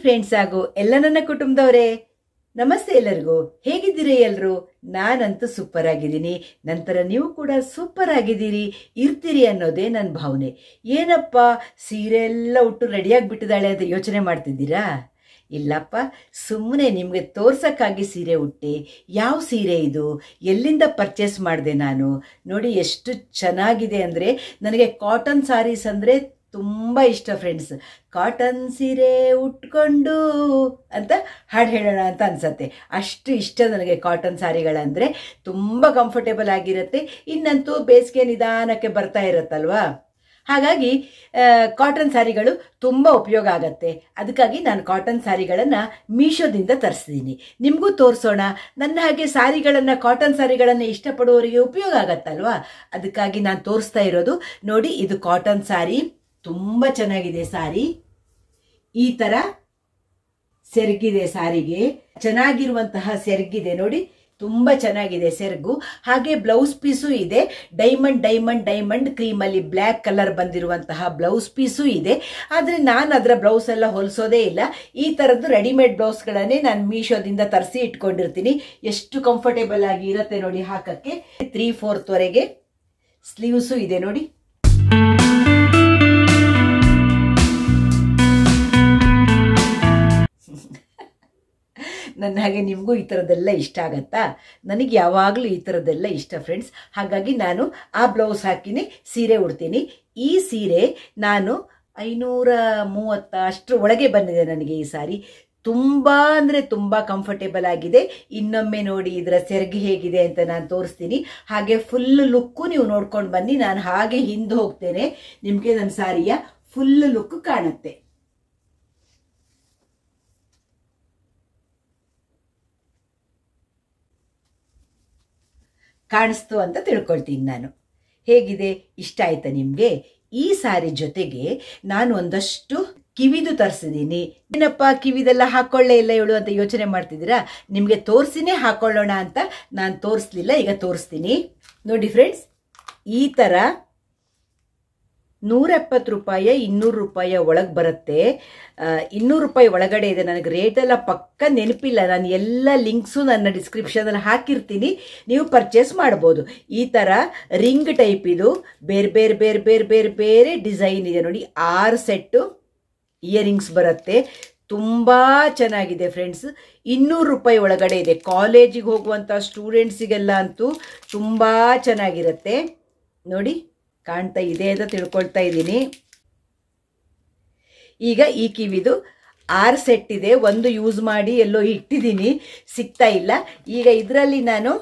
Friends ಹಾಗೂ ಎಲ್ಲ ನನ್ನ ಕುಟುಂಬದವರೇ, ನಮಸ್ತೆ ಎಲ್ಲರಿಗೂ. ಹೇಗಿದ್ದೀರಿ ಎಲ್ಲರೂ? ನಾನಂತೂ ಸೂಪರ್ ಆಗಿದ್ದೀನಿ. ನಂತರ ನೀವು ಕೂಡ ಸೂಪರ್ ಆಗಿದ್ದೀರಿ, ಇರ್ತೀರಿ ಅನ್ನೋದೇ ನನ್ನ ಭಾವನೆ. ಏನಪ್ಪ ಸೀರೆ ಎಲ್ಲ ಉಟ್ಟು ರೆಡಿಯಾಗಿಬಿಟ್ಟಿದ್ದಾಳೆ ಅಂತ ಯೋಚನೆ ಮಾಡ್ತಿದ್ದೀರಾ? ಇಲ್ಲಪ್ಪ, ಸುಮ್ಮನೆ ನಿಮಗೆ ತೋರ್ಸಕ್ಕಾಗಿ ಸೀರೆ ಉಟ್ಟೆ. ಯಾವ ಸೀರೆ ಇದು, ಎಲ್ಲಿಂದ ಪರ್ಚೇಸ್ ಮಾಡಿದೆ ನಾನು ನೋಡಿ. ಎಷ್ಟು ಚೆನ್ನಾಗಿದೆ ಅಂದರೆ, ನನಗೆ ಕಾಟನ್ ಸಾರೀಸ್ ಅಂದರೆ ತುಂಬ ಇಷ್ಟ ಫ್ರೆಂಡ್ಸ್. ಕಾಟನ್ ಸೀರೆ ಉಟ್ಕೊಂಡು ಅಂತ ಹಾಡು ಹೇಳೋಣ ಅಂತ ಅನ್ಸತ್ತೆ. ಅಷ್ಟು ಇಷ್ಟ ನನಗೆ ಕಾಟನ್ ಸಾರಿಗಳಂದರೆ. ತುಂಬ ಕಂಫರ್ಟೇಬಲ್ ಆಗಿರುತ್ತೆ. ಇನ್ನಂತೂ ಬೇಸಿಗೆ ನಿಧಾನಕ್ಕೆ ಬರ್ತಾ ಇರುತ್ತಲ್ವಾ, ಹಾಗಾಗಿ ಕಾಟನ್ ಸಾರಿಗಳು ತುಂಬ ಉಪಯೋಗ ಆಗತ್ತೆ. ಅದಕ್ಕಾಗಿ ನಾನು ಕಾಟನ್ ಸಾರಿಗಳನ್ನು ಮೀಶೋದಿಂದ ತರಿಸಿದ್ದೀನಿ. ನಿಮಗೂ ತೋರಿಸೋಣ. ನನ್ನ ಹಾಗೆ ಸಾರಿಗಳನ್ನು, ಕಾಟನ್ ಸಾರಿಗಳನ್ನು ಇಷ್ಟಪಡುವವರಿಗೆ ಉಪಯೋಗ ಆಗತ್ತಲ್ವಾ, ಅದಕ್ಕಾಗಿ ನಾನು ತೋರಿಸ್ತಾ ಇರೋದು. ನೋಡಿ, ಇದು ಕಾಟನ್ ಸಾರಿ, ತುಂಬ ಚೆನ್ನಾಗಿದೆ ಸಾರಿ. ಈ ಥರ ಸೆರಗಿದೆ, ಸಾರಿಗೆ ಚೆನ್ನಾಗಿರುವಂತಹ ಸೆರಗಿದೆ ನೋಡಿ, ತುಂಬ ಚೆನ್ನಾಗಿದೆ ಸೆರಗು. ಹಾಗೆ ಬ್ಲೌಸ್ ಪೀಸು ಇದೆ. ಡೈಮಂಡ್ ಡೈಮಂಡ್ ಡೈಮಂಡ್ ಕ್ರೀಮಲ್ಲಿ ಬ್ಲ್ಯಾಕ್ ಕಲರ್ ಬಂದಿರುವಂತಹ ಬ್ಲೌಸ್ ಪೀಸು ಇದೆ. ಆದರೆ ನಾನು ಅದರ ಬ್ಲೌಸ್ ಎಲ್ಲ ಹೊಲಿಸೋದೇ ಇಲ್ಲ. ಈ ಥರದ್ದು ರೆಡಿಮೇಡ್ ಬ್ಲೌಸ್ಗಳನ್ನೇ ನಾನು ಮೀಶೋದಿಂದ ತರಿಸಿ ಇಟ್ಕೊಂಡಿರ್ತೀನಿ. ಎಷ್ಟು ಕಂಫರ್ಟೇಬಲ್ ಆಗಿ ಇರುತ್ತೆ ನೋಡಿ ಹಾಕಕ್ಕೆ. 3/4 ವರೆಗೆ ಸ್ಲೀವ್ಸು ಇದೆ ನೋಡಿ. ನನ್ನ ಹಾಗೆ ನಿಮಗೂ ಈ ಥರದ್ದೆಲ್ಲ ಇಷ್ಟ ಆಗತ್ತಾ? ನನಗೆ ಯಾವಾಗಲೂ ಈ ಥರದ್ದೆಲ್ಲ ಇಷ್ಟ ಫ್ರೆಂಡ್ಸ್. ಹಾಗಾಗಿ ನಾನು ಆ ಬ್ಲೌಸ್ ಹಾಕಿನೇ ಸೀರೆ ಉಡ್ತೀನಿ. ಈ ಸೀರೆ ನಾನು 530 ಅಷ್ಟರ ಒಳಗೆ ಬಂದಿದೆ ನನಗೆ ಈ ಸಾರಿ. ತುಂಬ ಅಂದರೆ ತುಂಬ ಕಂಫರ್ಟೇಬಲ್ ಆಗಿದೆ. ಇನ್ನೊಮ್ಮೆ ನೋಡಿ ಇದರ ಸೆರಗು ಹೇಗಿದೆ ಅಂತ ನಾನು ತೋರಿಸ್ತೀನಿ. ಹಾಗೆ ಫುಲ್ ಲುಕ್ಕು ನೀವು ನೋಡ್ಕೊಂಡು ಬನ್ನಿ. ನಾನು ಹಾಗೆ ಹಿಂದೆ ಹೋಗ್ತೇನೆ, ನಿಮಗೆ ನನ್ನ ಸಾರಿಯ ಫುಲ್ ಲುಕ್ ಕಾಣುತ್ತೆ. ಕಾಣಿಸ್ತು ಅಂತ ತಿಳ್ಕೊಳ್ತೀನಿ ನಾನು. ಹೇಗಿದೆ, ಇಷ್ಟ ಆಯ್ತಾ ನಿಮಗೆ? ಈ ಸಾರಿ ಜೊತೆಗೆ ನಾನು ಒಂದಷ್ಟು ಕಿವಿದು ತರಿಸಿದ್ದೀನಿ. ಏನಪ್ಪ ಕಿವಿದೆಲ್ಲ ಹಾಕೊಳ್ಳೇ ಇಲ್ಲ ಇವಳು ಅಂತ ಯೋಚನೆ ಮಾಡ್ತಿದ್ದೀರಾ? ನಿಮಗೆ ತೋರಿಸಿನೇ ಹಾಕೊಳ್ಳೋಣ ಅಂತ ನಾನು ತೋರಿಸ್ಲಿಲ್ಲ, ಈಗ ತೋರಿಸ್ತೀನಿ ನೋಡಿ ಫ್ರೆಂಡ್ಸ್. ಈ ಥರ 170 ರೂಪಾಯಿ, 200 ರೂಪಾಯಿ ಒಳಗೆ ಬರುತ್ತೆ. 200 ರೂಪಾಯಿ ಒಳಗಡೆ ಇದೆ. ನನಗೆ ರೇಟೆಲ್ಲ ಪಕ್ಕ ನೆನಪಿಲ್ಲ. ನಾನು ಎಲ್ಲ ಲಿಂಕ್ಸು ನನ್ನ ಡಿಸ್ಕ್ರಿಪ್ಷನಲ್ಲಿ ಹಾಕಿರ್ತೀನಿ, ನೀವು ಪರ್ಚೇಸ್ ಮಾಡ್ಬೋದು. ಈ ಥರ ರಿಂಗ್ ಟೈಪ್ ಇದು. ಬೇರೆ ಬೇರೆ ಬೇರೆ ಬೇರೆ ಬೇರೆ ಬೇರೆ ಡಿಸೈನ್ ಇದೆ ನೋಡಿ. 6 ಸೆಟ್ಟು ಇಯರಿಂಗ್ಸ್ ಬರುತ್ತೆ. ತುಂಬ ಚೆನ್ನಾಗಿದೆ ಫ್ರೆಂಡ್ಸ್. 200 ರೂಪಾಯಿ ಒಳಗಡೆ ಇದೆ. ಕಾಲೇಜಿಗೆ ಹೋಗುವಂಥ ಸ್ಟೂಡೆಂಟ್ಸಿಗೆಲ್ಲ ಅಂತೂ ತುಂಬ ಚೆನ್ನಾಗಿರುತ್ತೆ ನೋಡಿ. ಕಾಣ್ತಾ ಇದೆ ಅಂತ ತಿಳ್ಕೊಳ್ತಾ ಇದ್ದೀನಿ. ಈಗ ಈ ಕಿವಿದು 6 ಸೆಟ್ ಇದೆ. ಒಂದು ಯೂಸ್ ಮಾಡಿ ಎಲ್ಲೋ ಇಟ್ಟಿದ್ದೀನಿ, ಸಿಗ್ತಾ ಇಲ್ಲ. ಈಗ ಇದರಲ್ಲಿ ನಾನು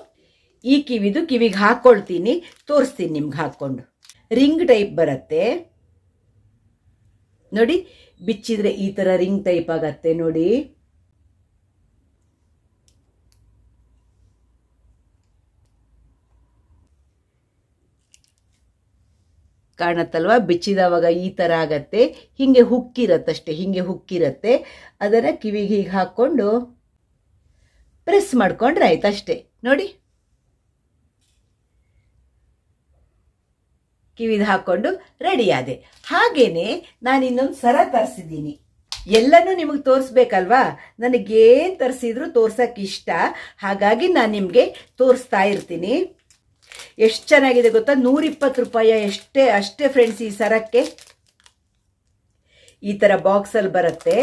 ಈ ಕಿವಿಗೆ ಹಾಕ್ಕೊಳ್ತೀನಿ, ತೋರಿಸ್ತೀನಿ ನಿಮ್ಗೆ ಹಾಕ್ಕೊಂಡು. ರಿಂಗ್ ಟೈಪ್ ಬರುತ್ತೆ ನೋಡಿ. ಬಿಚ್ಚಿದ್ರೆ ಈ ಥರ ರಿಂಗ್ ಟೈಪ್ ಆಗತ್ತೆ ನೋಡಿ. ಕಾಣತ್ತಲ್ವಾ? ಬಿಚ್ಚಿದವಾಗ ಈ ಥರ ಆಗತ್ತೆ. ಹಿಂಗೆ ಹುಕ್ಕಿರತ್ತಷ್ಟೆ, ಹಿಂಗೆ ಹುಕ್ಕಿರತ್ತೆ. ಅದನ್ನು ಕಿವಿಗೆ ಹೀಗೆ ಹಾಕ್ಕೊಂಡು ಪ್ರೆಸ್ ಮಾಡ್ಕೊಂಡ್ರೆ ಆಯ್ತಷ್ಟೇ ನೋಡಿ. ಕಿವಿದು ಹಾಕ್ಕೊಂಡು ರೆಡಿ ಆದೆ. ಹಾಗೇನೆ ನಾನು ಇನ್ನೊಂದು ಸರ ತರಿಸಿದ್ದೀನಿ. ಎಲ್ಲನೂ ನಿಮಗೆ ತೋರಿಸ್ಬೇಕಲ್ವಾ? ನನಗೇನು ತರಿಸಿದ್ರು ತೋರ್ಸಕ್ಕೆ ಇಷ್ಟ, ಹಾಗಾಗಿ ನಾನು ನಿಮಗೆ ತೋರಿಸ್ತಾ ಇರ್ತೀನಿ. ಎಷ್ಟು ಚೆನ್ನಾಗಿದೆ ಗೊತ್ತಾ? 120 ರೂಪಾಯಿ ಅಷ್ಟೇ ಫ್ರೆಂಡ್ಸ್. ಈ ಸರಕ್ಕೆ ಈ ಥರ ಬಾಕ್ಸಲ್ಲಿ ಬರುತ್ತೆ.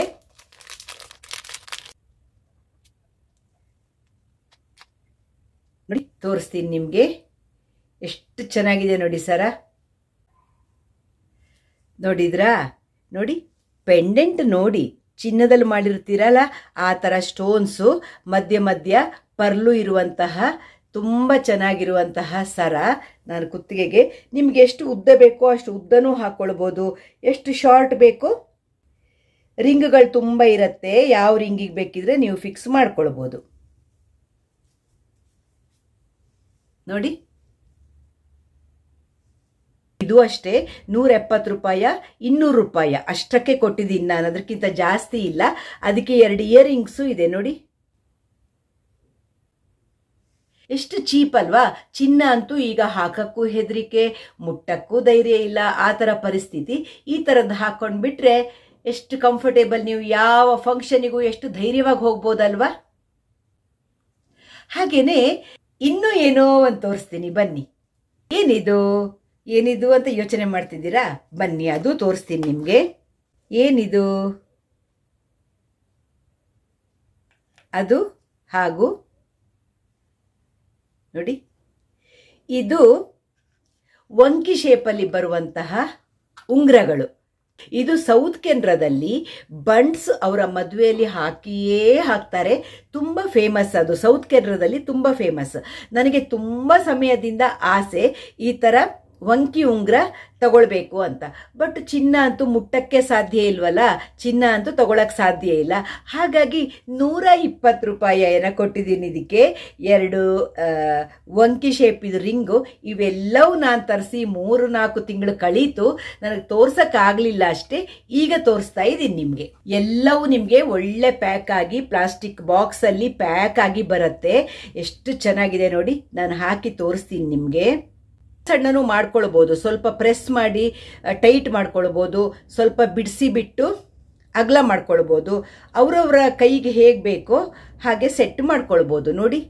ನೋಡಿ, ತೋರಿಸ್ತೀನಿ ನಿಮಗೆ. ಎಷ್ಟು ಚೆನ್ನಾಗಿದೆ ನೋಡಿ ಸರ. ನೋಡಿದ್ರಾ? ನೋಡಿ, ಪೆಂಡೆಂಟ್ ನೋಡಿ, ಚಿನ್ನದಲ್ಲಿ ಮಾಡಿರ್ತೀರಲ್ಲ ಆ ಥರ ಸ್ಟೋನ್ಸು, ಮಧ್ಯ ಮಧ್ಯ ಪರ್ಲು ಇರುವಂತಹ ತುಂಬ ಚೆನ್ನಾಗಿರುವಂತಹ ಸರ. ನಾನು ಕುತ್ತಿಗೆಗೆ ನಿಮ್ಗೆ ಎಷ್ಟು ಉದ್ದ ಬೇಕೋ ಅಷ್ಟು ಉದ್ದನೂ ಹಾಕ್ಕೊಳ್ಬೋದು, ಎಷ್ಟು ಶಾರ್ಟ್ ಬೇಕೋ. ರಿಂಗ್ಗಳು ತುಂಬ ಇರುತ್ತೆ. ಯಾವ ರಿಂಗಿಗೆ ಬೇಕಿದ್ರೆ ನೀವು ಫಿಕ್ಸ್ ಮಾಡ್ಕೊಳ್ಬೋದು ನೋಡಿ. ಇದು ಅಷ್ಟೇ 170 ರೂಪಾಯಿ, 200 ರೂಪಾಯಿ ಅಷ್ಟಕ್ಕೆ ಕೊಟ್ಟಿದ್ದೀನಿ ನಾನು, ಅದಕ್ಕಿಂತ ಜಾಸ್ತಿ ಇಲ್ಲ. ಅದಕ್ಕೆ 2 ಇಯರಿಂಗ್ಸು ಇದೆ ನೋಡಿ. ಎಷ್ಟು ಚೀಪ್ ಅಲ್ವಾ? ಚಿನ್ನ ಅಂತೂ ಈಗ ಹಾಕಕ್ಕೂ ಹೆದರಿಕೆ, ಮುಟ್ಟಕ್ಕೂ ಧೈರ್ಯ ಇಲ್ಲ, ಆ ಥರ ಪರಿಸ್ಥಿತಿ. ಈ ಥರದ್ದು ಹಾಕ್ಕೊಂಡ್ಬಿಟ್ರೆ ಎಷ್ಟು ಕಂಫರ್ಟೇಬಲ್, ನೀವು ಯಾವ ಫಂಕ್ಷನಿಗೂ ಎಷ್ಟು ಧೈರ್ಯವಾಗಿ ಹೋಗ್ಬೋದಲ್ವಾ. ಹಾಗೇನೆ ಇನ್ನೂ ಏನೋ ಒಂದು ತೋರಿಸ್ತೀನಿ ಬನ್ನಿ. ಏನಿದು ಏನಿದು ಅಂತ ಯೋಚನೆ ಮಾಡ್ತಿದ್ದೀರಾ? ಬನ್ನಿ, ಅದು ತೋರಿಸ್ತೀನಿ ನಿಮಗೆ. ಏನಿದು? ಅದು ಹಾಗೂ ನೋಡಿ, ಇದು ವಂಕಿ ಶೇಪಲ್ಲಿ ಬರುವಂತಹ ಉಂಗುರಗಳು. ಇದು ಸೌತ್ ಕೆನರಾದಲ್ಲಿ ಬಂಡ್ಸ್ ಅವರ ಮದುವೆಯಲ್ಲಿ ಹಾಕಿಯೇ ಹಾಕ್ತಾರೆ. ತುಂಬ ಫೇಮಸ್, ಅದು ಸೌತ್ ಕೆನರಾದಲ್ಲಿ ತುಂಬ ಫೇಮಸ್. ನನಗೆ ತುಂಬ ಸಮಯದಿಂದ ಆಸೆ ಈ ಥರ ವಂಕಿ ಉಂಗುರ ತಗೊಳ್ಬೇಕು ಅಂತ. ಬಟ್ ಚಿನ್ನ ಅಂತೂ ಮುಟ್ಟಕ್ಕೆ ಸಾಧ್ಯ ಇಲ್ವಲ್ಲ, ಚಿನ್ನ ಅಂತೂ ತಗೊಳಕ್ ಸಾಧ್ಯ ಇಲ್ಲ. ಹಾಗಾಗಿ 120 ರೂಪಾಯಿನ ಕೊಟ್ಟಿದ್ದೀನಿ ಇದಕ್ಕೆ. 2 ವಂಕಿ ಶೇಪ್ ಇದು ರಿಂಗು. ಇವೆಲ್ಲವೂ ನಾನು ತರಿಸಿ 3-4 ತಿಂಗಳು ಕಳೀತು. ನನಗೆ ತೋರ್ಸಕ್ಕಾಗಲಿಲ್ಲ ಅಷ್ಟೇ. ಈಗ ತೋರಿಸ್ತಾ ಇದ್ದೀನಿ ನಿಮಗೆ. ಎಲ್ಲವೂ ನಿಮಗೆ ಒಳ್ಳೆ ಪ್ಯಾಕ್ ಆಗಿ ಪ್ಲಾಸ್ಟಿಕ್ ಬಾಕ್ಸಲ್ಲಿ ಪ್ಯಾಕ್ ಆಗಿ ಬರುತ್ತೆ. ಎಷ್ಟು ಚೆನ್ನಾಗಿದೆ ನೋಡಿ. ನಾನು ಹಾಕಿ ತೋರಿಸ್ತೀನಿ ನಿಮಗೆ. ಸಣ್ಣನೂ ಮಾಡ್ಕೊಳ್ಬೋದು, ಸ್ವಲ್ಪ ಪ್ರೆಸ್ ಮಾಡಿ ಟೈಟ್ ಮಾಡ್ಕೊಳ್ಬೋದು, ಸ್ವಲ್ಪ ಬಿಡಿಸಿ ಬಿಟ್ಟು ಅಗಲ ಮಾಡ್ಕೊಳ್ಬೋದು. ಅವರವರ ಕೈಗೆ ಹೇಗೆ ಬೇಕೋ ಹಾಗೆ ಸೆಟ್ ಮಾಡ್ಕೊಳ್ಬೋದು. ನೋಡಿ,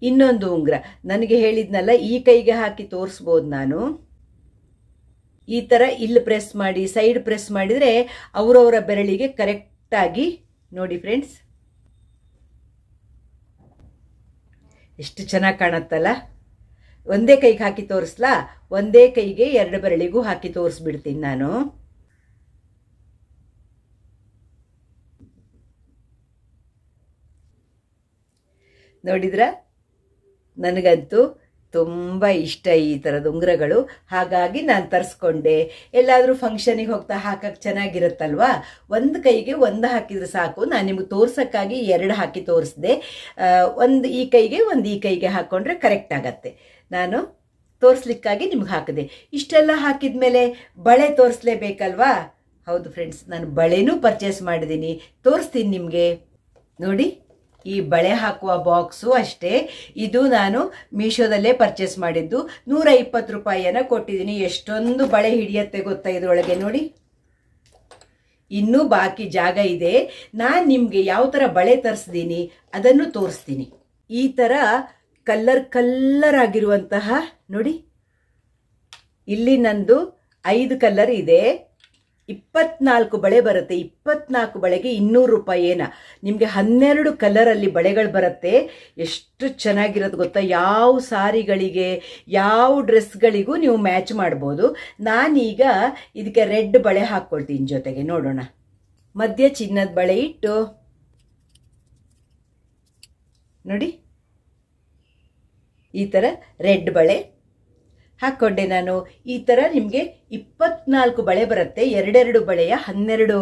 ಇನ್ನೊಂದು ಉಂಗುರ ನನಗೆ ಹೇಳಿದ್ನಲ್ಲ, ಈ ಕೈಗೆ ಹಾಕಿ ತೋರಿಸ್ಬೋದು ನಾನು. ಈ ಥರ ಇಲ್ಲಿ ಪ್ರೆಸ್ ಮಾಡಿ, ಸೈಡ್ ಪ್ರೆಸ್ ಮಾಡಿದರೆ ಅವರವರ ಬೆರಳಿಗೆ ಕರೆಕ್ಟಾಗಿ ನೋಡಿ ಫ್ರೆಂಡ್ಸ್, ಎಷ್ಟು ಚೆನ್ನಾಗಿ ಕಾಣುತ್ತಲ್ಲ. ಒಂದೇ ಕೈಗೆ ಹಾಕಿ ತೋರಿಸ್ಲಾ? ಒಂದೇ ಕೈಗೆ 2 ಬೆರಳಿಗೂ ಹಾಕಿ ತೋರಿಸ್ಬಿಡ್ತೀನಿ ನಾನು. ನೋಡಿದ್ರ? ನನಗಂತೂ ತುಂಬ ಇಷ್ಟ ಈ ಥರದ ಉಂಗುರಗಳು. ಹಾಗಾಗಿ ನಾನು ತರಿಸ್ಕೊಂಡೆ. ಎಲ್ಲಾದರೂ ಫಂಕ್ಷನಿಗೆ ಹೋಗ್ತಾ ಹಾಕಕ್ಕೆ ಚೆನ್ನಾಗಿರುತ್ತಲ್ವಾ. ಒಂದು ಕೈಗೆ ಒಂದು ಹಾಕಿದ್ರೆ ಸಾಕು. ನಾನು ನಿಮ್ಗೆ ತೋರ್ಸೋಕ್ಕಾಗಿ 2 ಹಾಕಿ ತೋರಿಸ್ದೆ. ಒಂದು ಈ ಕೈಗೆ ಒಂದು ಈ ಕೈಗೆ ಹಾಕ್ಕೊಂಡ್ರೆ ಕರೆಕ್ಟ್ ಆಗತ್ತೆ. ನಾನು ತೋರಿಸ್ಲಿಕ್ಕಾಗಿ ನಿಮ್ಗೆ ಹಾಕಿದೆ. ಇಷ್ಟೆಲ್ಲ ಹಾಕಿದ ಮೇಲೆ ಬಳೆ ತೋರಿಸ್ಲೇಬೇಕಲ್ವಾ. ಹೌದು ಫ್ರೆಂಡ್ಸ್, ನಾನು ಬಳೆನೂ ಪರ್ಚೇಸ್ ಮಾಡಿದ್ದೀನಿ, ತೋರಿಸ್ತೀನಿ ನಿಮಗೆ. ನೋಡಿ, ಈ ಬಳೆ ಹಾಕುವ ಬಾಕ್ಸು ಅಷ್ಟೇ. ಇದು ನಾನು ಮೀಶೋದಲ್ಲೇ ಪರ್ಚೇಸ್ ಮಾಡಿದ್ದು. 120 ರೂಪಾಯಿನ ಕೊಟ್ಟಿದ್ದೀನಿ. ಎಷ್ಟೊಂದು ಬಳೆ ಹಿಡಿಯತ್ತೆ ಗೊತ್ತಾ ಇದರೊಳಗೆ. ನೋಡಿ, ಇನ್ನೂ ಬಾಕಿ ಜಾಗ ಇದೆ. ನಾನು ನಿಮಗೆ ಯಾವ ಥರ ಬಳೆ ತರಿಸಿದ್ದೀನಿ ಅದನ್ನು ತೋರಿಸ್ತೀನಿ. ಈ ಥರ ಕಲ್ಲರ್ ಆಗಿರುವಂತಹ ನೋಡಿ, ಇಲ್ಲಿ ನಂದು 5 ಕಲರ್ ಇದೆ. 24 ಬಳೆ ಬರುತ್ತೆ. 24 ಬಳೆಗೆ 200 ರೂಪಾಯಿನ. ನಿಮಗೆ 12 ಕಲರಲ್ಲಿ ಬಳೆಗಳು ಬರುತ್ತೆ. ಎಷ್ಟು ಚೆನ್ನಾಗಿರೋದು ಗೊತ್ತಾ. ಯಾವ ಸಾರಿಗಳಿಗೆ, ಯಾವ ಡ್ರೆಸ್ಗಳಿಗೂ ನೀವು ಮ್ಯಾಚ್ ಮಾಡ್ಬೋದು. ನಾನೀಗ ಇದಕ್ಕೆ ರೆಡ್ ಬಳೆ ಹಾಕ್ಕೊಳ್ತೀನಿ ಜೊತೆಗೆ. ನೋಡೋಣ. ಮಧ್ಯ ಚಿನ್ನದ ಬಳೆ ಇಟ್ಟು ನೋಡಿ, ಈ ಥರ ರೆಡ್ ಬಳೆ ಹಾಕ್ಕೊಂಡೆ ನಾನು. ಈ ಥರ ನಿಮಗೆ 24 ಬಳೆ ಬರುತ್ತೆ. 2 ಬಳೆಯ 12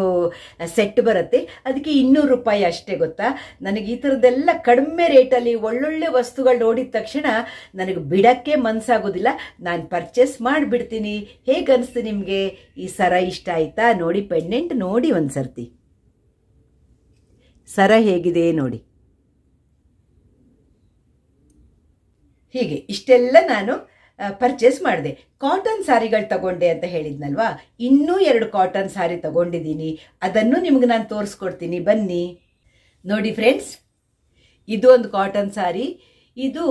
ಸೆಟ್ ಬರುತ್ತೆ. ಅದಕ್ಕೆ 200 ರೂಪಾಯಿ ಅಷ್ಟೇ ಗೊತ್ತಾ. ನನಗೆ ಈ ಥರದ್ದೆಲ್ಲ ಕಡಿಮೆ ರೇಟಲ್ಲಿ ಒಳ್ಳೊಳ್ಳೆ ವಸ್ತುಗಳು ನೋಡಿದ ತಕ್ಷಣ ನನಗೆ ಬಿಡಕ್ಕೆ ಮನಸ್ಸಾಗೋದಿಲ್ಲ. ನಾನು ಪರ್ಚೇಸ್ ಮಾಡಿಬಿಡ್ತೀನಿ. ಹೇಗೆ ಅನಿಸ್ತು ನಿಮಗೆ? ಈ ಸರ ಇಷ್ಟ ಆಯ್ತಾ? ನೋಡಿ, ಪೆಂಡೆಂಟ್ ನೋಡಿ ಒಂದು ಸರ್ತಿ. ಸರ ಹೇಗಿದೆ ನೋಡಿ. ಹೀಗೆ ಇಷ್ಟೆಲ್ಲ ನಾನು ಪರ್ಚೇಸ್ ಮಾಡಿದೆ. ಕಾಟನ್ ಸಾರಿಗಳು ತಗೊಂಡೆ ಅಂತ ಹೇಳಿದ್ನಲ್ವಾ, ಇನ್ನೂ 2 ಕಾಟನ್ ಸಾರಿ ತಗೊಂಡಿದ್ದೀನಿ. ಅದನ್ನು ನಿಮ್ಗೆ ನಾನು ತೋರಿಸ್ಕೊಡ್ತೀನಿ ಬನ್ನಿ. ನೋಡಿ ಫ್ರೆಂಡ್ಸ್, ಇದು ಒಂದು ಕಾಟನ್ ಸಾರಿ. ಇದು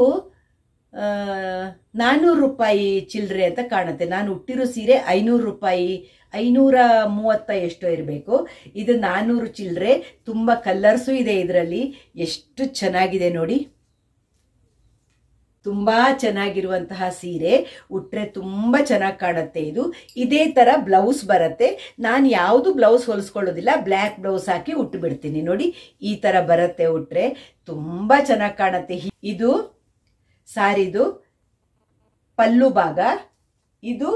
400 ರೂಪಾಯಿ ಚಿಲ್ಲರೆ ಅಂತ ಕಾಣುತ್ತೆ. ನಾನು ಉಟ್ಟಿರೋ ಸೀರೆ 500 ರೂಪಾಯಿ, 530 ಎಷ್ಟೋ ಇರಬೇಕು. ಇದು 400 ಚಿಲ್ಲರೆ. ತುಂಬ ಕಲರ್ಸು ಇದೆ ಇದರಲ್ಲಿ. ಎಷ್ಟು ಚೆನ್ನಾಗಿದೆ ನೋಡಿ. ತುಂಬ ಚೆನ್ನಾಗಿರುವಂತಹ ಸೀರೆ. ಉಟ್ರೆ ತುಂಬ ಚೆನ್ನಾಗಿ ಕಾಣುತ್ತೆ ಇದು. ಇದೇ ಥರ ಬ್ಲೌಸ್ ಬರುತ್ತೆ. ನಾನು ಯಾವುದು ಬ್ಲೌಸ್ ಹೊಲಿಸ್ಕೊಳ್ಳೋದಿಲ್ಲ, ಬ್ಲ್ಯಾಕ್ ಬ್ಲೌಸ್ ಹಾಕಿ ಉಟ್ಟು ಬಿಡ್ತೀನಿ. ನೋಡಿ, ಈ ಥರ ಬರುತ್ತೆ ಉಟ್ರೆ. ತುಂಬ ಚೆನ್ನಾಗಿ ಕಾಣುತ್ತೆ. ಇದು ಸಾರಿದು ಪಲ್ಲು ಭಾಗ, ಇದು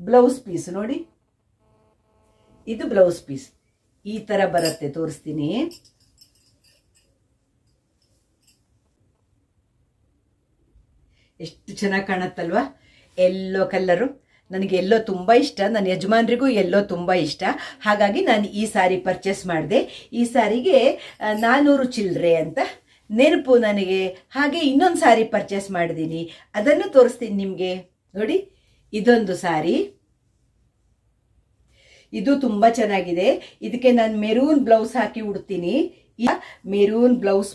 ಬ್ಲೌಸ್ ಪೀಸ್. ನೋಡಿ, ಇದು ಬ್ಲೌಸ್ ಪೀಸ್. ಈ ಥರ ಬರುತ್ತೆ, ತೋರಿಸ್ತೀನಿ. ಎಷ್ಟು ಚೆನ್ನಾಗಿ ಕಾಣುತ್ತಲ್ವಾ. ಎಲ್ಲೋ ಕಲ್ಲರು. ನನಗೆ ಎಲ್ಲೋ ತುಂಬ ಇಷ್ಟ. ನನ್ನ ಯಜಮಾನ್ರಿಗೂ ಎಲ್ಲೋ ತುಂಬ ಇಷ್ಟ. ಹಾಗಾಗಿ ನಾನು ಈ ಸಾರಿ ಪರ್ಚೇಸ್ ಮಾಡಿದೆ. ಈ ಸಾರಿಗೆ 400 ಚಿಲ್ಲರೆ ಅಂತ ನೆನಪು ನನಗೆ. ಹಾಗೆ ಇನ್ನೊಂದು ಸಾರಿ ಪರ್ಚೇಸ್ ಮಾಡಿದ್ದೀನಿ, ಅದನ್ನು ತೋರಿಸ್ತೀನಿ ನಿಮಗೆ. ನೋಡಿ, ಇದೊಂದು ಸಾರಿ. ಇದು ತುಂಬಾ ಚೆನ್ನಾಗಿದೆ. ಇದಕ್ಕೆ ನಾನು ಮೆರೂನ್ ಬ್ಲೌಸ್ ಹಾಕಿ ಉಡ್ತೀನಿ. ಮೆರೂನ್ ಬ್ಲೌಸ್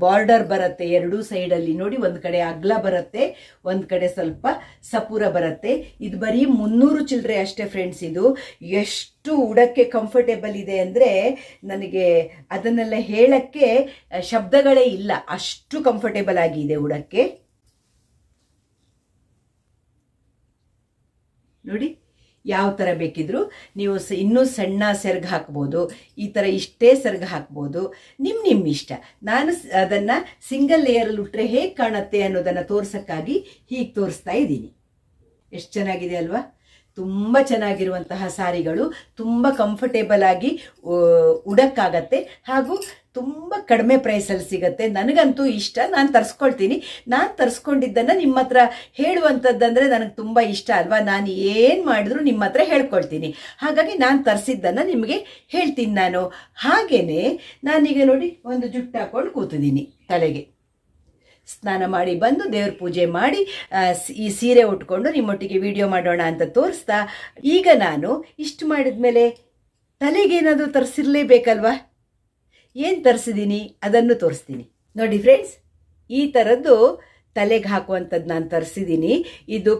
ಬಾರ್ಡರ್ ಬರುತ್ತೆ ಎರಡೂ ಸೈಡ್ ಅಲ್ಲಿ ನೋಡಿ, ಒಂದ್ ಕಡೆ ಅಗ್ಲ ಬರುತ್ತೆ, ಒಂದ್ ಕಡೆ ಸ್ವಲ್ಪ ಸಪೂರ ಬರುತ್ತೆ. ಇದು ಬರೀ 300 ಚಿಲ್ಲರೆ ಅಷ್ಟೇ ಫ್ರೆಂಡ್ಸ್. ಇದು ಎಷ್ಟು ಉಡಕ್ಕೆ ಕಂಫರ್ಟೇಬಲ್ ಇದೆ ಅಂದ್ರೆ ನನಗೆ ಅದನ್ನೆಲ್ಲ ಹೇಳಕ್ಕೆ ಶಬ್ದಗಳೇ ಇಲ್ಲ, ಅಷ್ಟು ಕಂಫರ್ಟೇಬಲ್ ಆಗಿದೆ ಉಡಕ್ಕೆ. ನೋಡಿ ಯಾವ ತರ ಬೇಕಿದ್ರು ನೀವು ಇನ್ನೂ ಸಣ್ಣ ಸೆರ್ಗ್ ಹಾಕ್ಬೋದು, ಈ ತರ ಇಷ್ಟೇ ಸೆರ್ಗ್ ಹಾಕ್ಬೋದು, ನಿಮ್ ಇಷ್ಟ. ನಾನು ಅದನ್ನ ಸಿಂಗಲ್ ಲೇಯರ್ ಅಲ್ಲಿ ಉಟ್ರೆ ಹೇಗೆ ಕಾಣುತ್ತೆ ಅನ್ನೋದನ್ನ ತೋರ್ಸಕ್ಕಾಗಿ ಹೀಗೆ ತೋರಿಸ್ತಾ ಇದ್ದೀನಿ. ಎಷ್ಟು ಚೆನ್ನಾಗಿದೆ ಅಲ್ವಾ? ತುಂಬಾ ಚೆನ್ನಾಗಿರುವಂತಹ ಸಾರಿಗಳು, ತುಂಬಾ ಕಂಫರ್ಟೇಬಲ್ ಆಗಿ ಉಡಕ್ಕಾಗತ್ತೆ, ಹಾಗೂ ತುಂಬಾ ಕಡಿಮೆ ಪ್ರೈಸಲ್ಲಿ ಸಿಗತ್ತೆ. ನನಗಂತೂ ಇಷ್ಟ, ನಾನು ತರಿಸ್ಕೊಳ್ತೀನಿ. ನಾನು ತರಿಸ್ಕೊಂಡಿದ್ದನ್ನ ನಿಮ್ಮ ಹತ್ರ ಹೇಳುವಂಥದ್ದಂದ್ರೆ ನನಗೆ ತುಂಬಾ ಇಷ್ಟ ಅಲ್ವಾ? ನಾನು ಏನು ಮಾಡಿದ್ರು ನಿಮ್ಮ ಹತ್ರ ಹೇಳ್ಕೊಳ್ತೀನಿ. ಹಾಗಾಗಿ ನಾನು ತರಿಸಿದ್ದನ್ನ ನಿಮಗೆ ಹೇಳ್ತೀನಿ ನಾನು. ಹಾಗೇನೆ ನಾನೀಗ ನೋಡಿ ಒಂದು ಜುಟ್ಟು ಹಾಕೊಂಡು ಕೂತಿದ್ದೀನಿ, ತಲೆಗೆ ಸ್ನಾನ ಮಾಡಿ ಬಂದು ದೇವ್ರ ಪೂಜೆ ಮಾಡಿ ಈ ಸೀರೆ ಉಟ್ಕೊಂಡು ನಿಮ್ಮೊಟ್ಟಿಗೆ ವಿಡಿಯೋ ಮಾಡೋಣ ಅಂತ ತೋರಿಸ್ತಾ, ಈಗ ನಾನು ಇಷ್ಟು ಮಾಡಿದ್ಮೇಲೆ ತಲೆಗೇನಾದರೂ ತರಿಸಿರ್ಲೇಬೇಕಲ್ವಾ? ಏನು ತರಿಸಿದ್ದೀನಿ ಅದನ್ನು ತೋರಿಸ್ತೀನಿ ನೋಡಿ ಫ್ರೆಂಡ್ಸ್. ಈ ಥರದ್ದು ತಲೆಗೆ ಹಾಕುವಂಥದ್ದು ನಾನು ತರಿಸಿದ್ದೀನಿ. ಇದು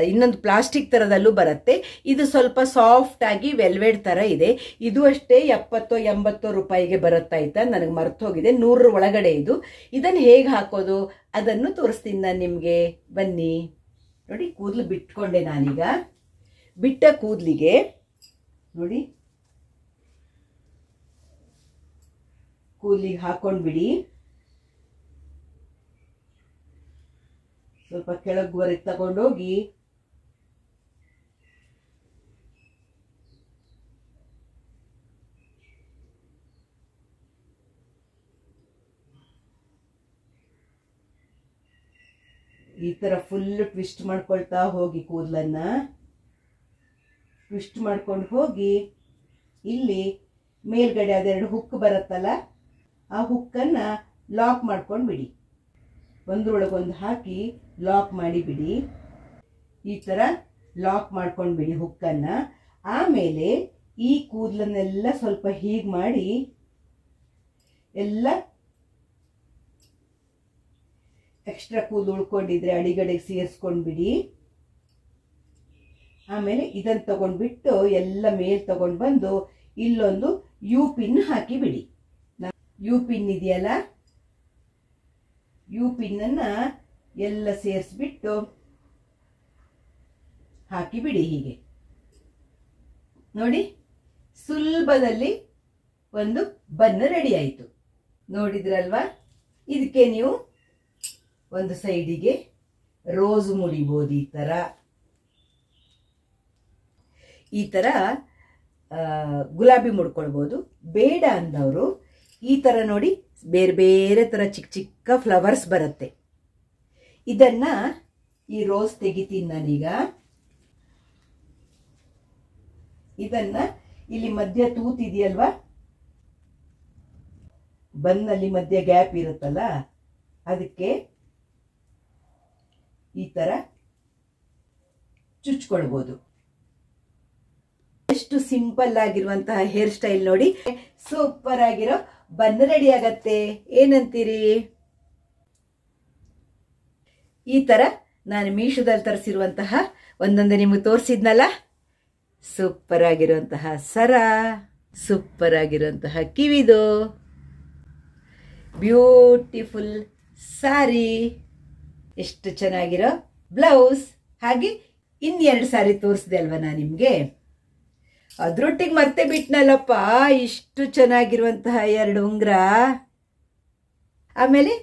ಇನ್ನೊಂದು ಪ್ಲಾಸ್ಟಿಕ್ ಥರದಲ್ಲೂ ಬರುತ್ತೆ. ಇದು ಸ್ವಲ್ಪ ಸಾಫ್ಟ್ ಆಗಿ ವೆಲ್ವೆಟ್ ಥರ ಇದೆ. ಇದು ಅಷ್ಟೇ 70-80 ರೂಪಾಯಿಗೆ ಬರುತ್ತಾಯ್ತಾ, ನನಗೆ ಮರ್ತು ಹೋಗಿದೆ. 100 ಒಳಗಡೆ ಇದು. ಇದನ್ನು ಹೇಗೆ ಹಾಕೋದು ಅದನ್ನು ತೋರಿಸ್ತೀನಿ ನಾನು ನಿಮಗೆ. ಬನ್ನಿ ನೋಡಿ, ಕೂದಲು ಬಿಟ್ಕೊಂಡೆ ನಾನೀಗ. ಬಿಟ್ಟ ಕೂದಲಿಗೆ ನೋಡಿ, ಕೂದಲಿಗೆ ಹಾಕೊಂಡ್ಬಿಡಿ. ಸ್ವಲ್ಪ ಕೆಳಗುವರೆಗೆ ತಗೊಂಡೋಗಿ ಈ ತರ ಫುಲ್ ಟ್ವಿಸ್ಟ್ ಮಾಡ್ಕೊಳ್ತಾ ಹೋಗಿ, ಕೂದಲನ್ನ ಟ್ವಿಸ್ಟ್ ಮಾಡ್ಕೊಂಡು ಹೋಗಿ, ಇಲ್ಲಿ ಮೇಲ್ಗಡೆ ಅದೆರಡು ಹುಕ್ ಬರುತ್ತಲ್ಲ, ಆ ಹುಕ್ಕನ್ನ ಲಾಕ್ ಮಾಡ್ಕೊಂಡು ಬಿಡಿ. ಒಂದ್ರೊಳಗೊಂದು ಹಾಕಿ ಲಾಕ್ ಮಾಡಿ ಬಿಡಿ. ಈ ತರ ಲಾಕ್ ಮಾಡ್ಕೊಂಡು ಬಿಡಿ ಹುಕ್ಕನ್ನ. ಆಮೇಲೆ ಈ ಕೂದಲನ್ನೆಲ್ಲ ಸ್ವಲ್ಪ ಹೀಗೆ ಮಾಡಿ ಎಲ್ಲ ಎಕ್ಸ್ಟ್ರಾ ಕೂದಲು ಉಳ್ಕೊಂಡಿದ್ರೆ ಅಡಿಗಡೆಗೆ ಸೇರಿಸ್ಕೊಂಡು ಬಿಡಿ. ಆಮೇಲೆ ಇದನ್ನ ತಗೊಂಡ್ಬಿಟ್ಟು ಎಲ್ಲ ಮೇಲ್ ತಗೊಂಡು ಬಂದು ಇಲ್ಲೊಂದು ಯು ಪಿನ್ ಹಾಕಿ ಬಿಡಿ. ಯು ಪಿನ್ ಇದೆಯಲ್ಲ, ಯು ಪಿನ್ ಅನ್ನ ಎಲ್ಲ ಸೇರಿಸ್ಬಿಟ್ಟು ಹಾಕಿ ಬಿಡಿ. ಹೀಗೆ ನೋಡಿ, ಸುಲಭದಲ್ಲಿ ಒಂದು ಬನ್ ರೆಡಿ ಆಯಿತು. ನೋಡಿದ್ರಲ್ವಾ? ಇದಕ್ಕೆ ನೀವು ಒಂದು ಸೈಡಿಗೆ ರೋಸ್ ಮುಡಿಬೋದು. ಈ ತರ ಗುಲಾಬಿ ಮುಡ್ಕೊಳ್ಬೋದು. ಬೇಡ ಅಂದವರು ಈ ತರ ನೋಡಿ, ಬೇರೆ ಬೇರೆ ತರ ಚಿಕ್ಕ ಚಿಕ್ಕ ಫ್ಲವರ್ಸ್ ಬರುತ್ತೆ. ಇದನ್ನ ಈ ರೋಸ್ ತೆಗಿತೀನಿ ನಾನೀಗ. ಇದನ್ನ ಇಲ್ಲಿ ಮಧ್ಯ ತೂತಿದೆಯಲ್ವಾ, ಬನ್ನಲ್ಲಿ ಮಧ್ಯ ಗ್ಯಾಪ್ ಇರುತ್ತಲ್ಲ, ಅದಕ್ಕೆ ಈ ತರ ಚುಚ್ಕೊಳ್ಬೋದು. ಎಷ್ಟು ಸಿಂಪಲ್ ಆಗಿರುವಂತಹ ಹೇರ್ ಸ್ಟೈಲ್ ನೋಡಿ, ಸೂಪರ್ ಆಗಿರೋ ಬನ್ ರೆಡಿ ಆಗತ್ತೆ. ಏನಂತೀರಿ? ಈ ತರ ನಾನು ಮೀಶೋದಲ್ಲಿ ತರಿಸಿರುವಂತಹ ಒಂದೊಂದು ನಿಮಗೆ ತೋರಿಸಿದ್ನಲ್ಲ, ಸೂಪರ್ ಆಗಿರುವಂತಹ ಸರ, ಸೂಪರ್ ಆಗಿರುವಂತಹ ಕಿವಿದು, ಬ್ಯೂಟಿಫುಲ್ ಸಾರಿ, ಎಷ್ಟು ಚೆನ್ನಾಗಿರೋ ಬ್ಲೌಸ್, ಹಾಗೆ ಇನ್ನೆರಡು ಸಾರಿ ತೋರಿಸಿದೆ ಅಲ್ವಾ ನಾನು ನಿಮ್ಗೆ. ಅದ್ರೊಟ್ಟಿಗೆ ಮತ್ತೆ ಬಿಟ್ನಲ್ಲಪ್ಪ ಇಷ್ಟು ಚೆನ್ನಾಗಿರುವಂತಹ 2 ಉಂಗುರ, ಆಮೇಲೆ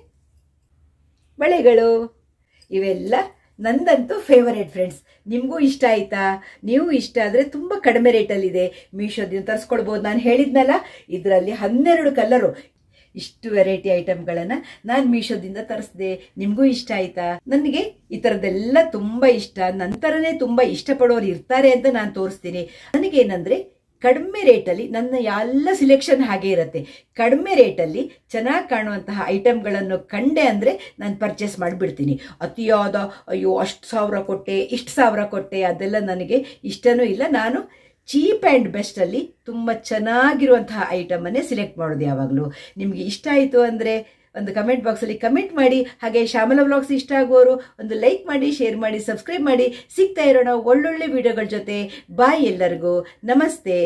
ಬಳೆಗಳು. ಇವೆಲ್ಲ ನಂದಂತೂ ಫೇವರೇಟ್ ಫ್ರೆಂಡ್ಸ್. ನಿಮಗೂ ಇಷ್ಟ ಆಯ್ತಾ? ನೀವು ಇಷ್ಟ ಆದರೆ ತುಂಬ ಕಡಿಮೆ ರೇಟಲ್ಲಿದೆ, ಮೀಶೋದಿಂದ ತರಿಸ್ಕೊಳ್ಬೋದು. ನಾನು ಹೇಳಿದ್ನಲ್ಲ, ಇದರಲ್ಲಿ 12 ಕಲರು, ಇಷ್ಟು ವೆರೈಟಿ ಐಟಮ್ಗಳನ್ನು ನಾನು ಮೀಶೋದಿಂದ ತರಿಸಿದೆ. ನಿಮಗೂ ಇಷ್ಟ ಆಯ್ತಾ? ನನಗೆ ಈ ಥರದ್ದೆಲ್ಲ ತುಂಬ ಇಷ್ಟ. ನಂತರನೇ ತುಂಬ ಇಷ್ಟಪಡೋರು ಇರ್ತಾರೆ ಅಂತ ನಾನು ತೋರಿಸ್ತೀನಿ. ನನಗೇನಂದರೆ ಕಡಿಮೆ ರೇಟಲ್ಲಿ ನನ್ನ ಎಲ್ಲ ಸಿಲೆಕ್ಷನ್ ಹಾಗೆ ಇರುತ್ತೆ. ಕಡಿಮೆ ರೇಟಲ್ಲಿ ಚೆನ್ನಾಗಿ ಕಾಣುವಂತಹ ಐಟಮ್ಗಳನ್ನು ಕಂಡೆ ಅಂದರೆ ನಾನು ಪರ್ಚೇಸ್ ಮಾಡಿಬಿಡ್ತೀನಿ. ಅತಿಯಾದ ಅಯ್ಯೋ ಅಷ್ಟು ಸಾವಿರ ಕೊಟ್ಟೆ, ಇಷ್ಟು ಸಾವಿರ ಕೊಟ್ಟೆ, ಅದೆಲ್ಲ ನನಗೆ ಇಷ್ಟನೂ ಇಲ್ಲ. ನಾನು ಚೀಪ್ ಆ್ಯಂಡ್ ಬೆಸ್ಟಲ್ಲಿ ತುಂಬ ಚೆನ್ನಾಗಿರುವಂತಹ ಐಟಮನ್ನೇ ಸಿಲೆಕ್ಟ್ ಮಾಡೋದು ಯಾವಾಗಲೂ. ನಿಮಗೆ ಇಷ್ಟ ಆಯಿತು ಅಂದರೆ ಒಂದು ಕಮೆಂಟ್ ಬಾಕ್ಸಲ್ಲಿ ಕಮೆಂಟ್ ಮಾಡಿ. ಹಾಗೆ ಶ್ಯಾಮಲಾ ವ್ಲಾಗ್ಸ್ ಇಷ್ಟ ಆಗುವವರು ಒಂದು ಲೈಕ್ ಮಾಡಿ, ಶೇರ್ ಮಾಡಿ, ಸಬ್ಸ್ಕ್ರೈಬ್ ಮಾಡಿ. ಸಿಗ್ತಾ ಇರೋಣ ಒಳ್ಳೊಳ್ಳೆ ವಿಡಿಯೋಗಳ ಜೊತೆ. ಬಾಯ್ ಎಲ್ಲರಿಗೂ. ನಮಸ್ತೆ.